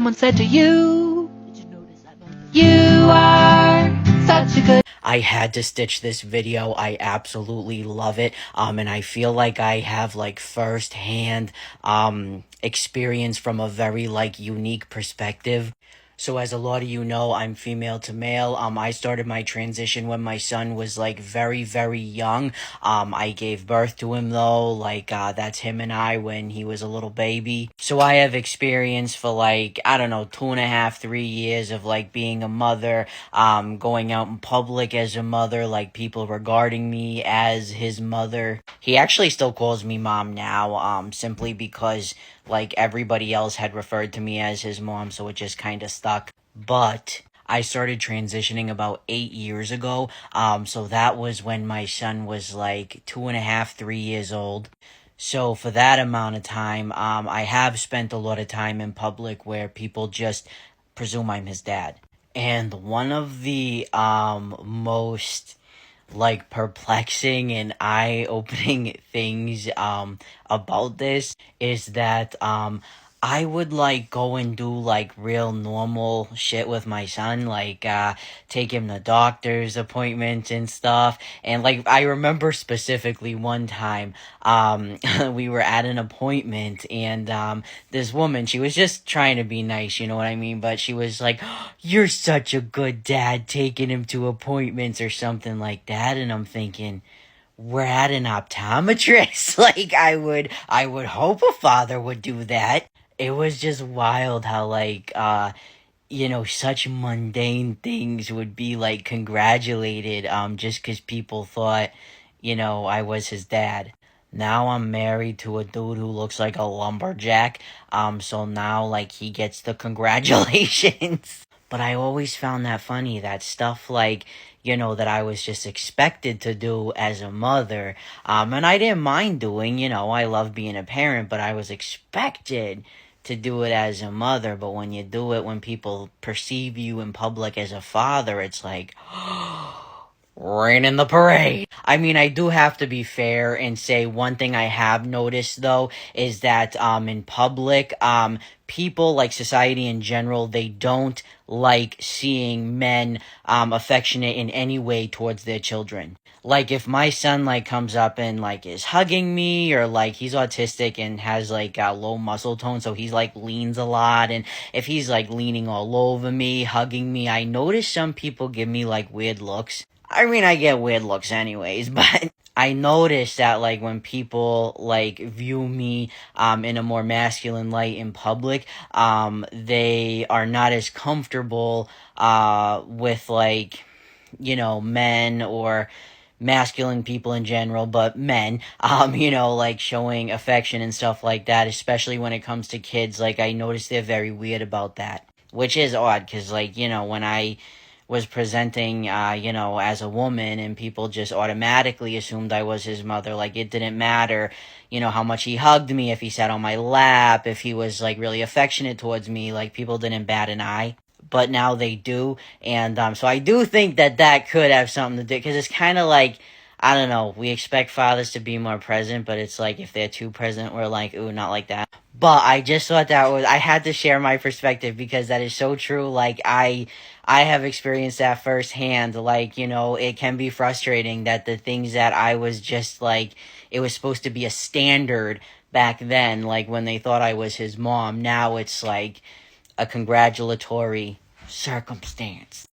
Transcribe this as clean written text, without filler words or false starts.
Someone said to you, you are such a good... I had to stitch this video. I absolutely love it. And I feel like I have like firsthand experience from a very like unique perspective. So as a lot of you know, I'm female to male. I started my transition when my son was like very, very young. I gave birth to him though, like that's him and I when he was a little baby. So I have experience for like, I don't know, 2.5, 3 years of like being a mother, going out in public as a mother, like people regarding me as his mother. He actually still calls me mom now, simply because like everybody else had referred to me as his mom, so it just kind of stuck. But I started transitioning about 8 years ago. So that was when my son was like 2.5, 3 years old. So for that amount of time, I have spent a lot of time in public where people just presume I'm his dad. And one of the most like perplexing and eye-opening things about this is that I would like go and do like real normal shit with my son, like take him to doctor's appointments and stuff. And like I remember specifically one time we were at an appointment and this woman, she was just trying to be nice, you know what I mean? But she was like, "You're such a good dad taking him to appointments," or something like that. And I'm thinking, we're at an optometrist. Like I would hope a father would do that. It was just wild how like such mundane things would be like congratulated just cuz people thought, I was his dad. Now I'm married to a dude who looks like a lumberjack. So now like he gets the congratulations. But I always found that funny, that stuff like, that I was just expected to do as a mother. And I didn't mind doing, I love being a parent, but I was expected to do it as a mother. But when you do it, when people perceive you in public as a father, it's like, rain in the parade. I mean, I do have to be fair and say one thing I have noticed though is that in public, people, like society in general, they don't like seeing men affectionate in any way towards their children. Like if my son like comes up and like is hugging me, or like he's autistic and has like low muscle tone, so he's like leans a lot, and if he's like leaning all over me, hugging me, I notice some people give me like weird looks. I mean, I get weird looks anyways, but I notice that like when people like view me in a more masculine light in public, they are not as comfortable with like, men or masculine people in general, but men, like showing affection and stuff like that, especially when it comes to kids. Like I notice they're very weird about that, which is odd because like, when I was presenting, as a woman, and people just automatically assumed I was his mother. Like, it didn't matter, how much he hugged me, if he sat on my lap, if he was, like, really affectionate towards me. Like, people didn't bat an eye. But now they do. And so I do think that that could have something to do, because it's kind of like, I don't know, we expect fathers to be more present, but it's like if they're too present, we're like, ooh, not like that. But I just thought I had to share my perspective because that is so true. Like, I have experienced that firsthand. Like, it can be frustrating that the things that I was just like, it was supposed to be a standard back then, like when they thought I was his mom. Now it's like a congratulatory circumstance.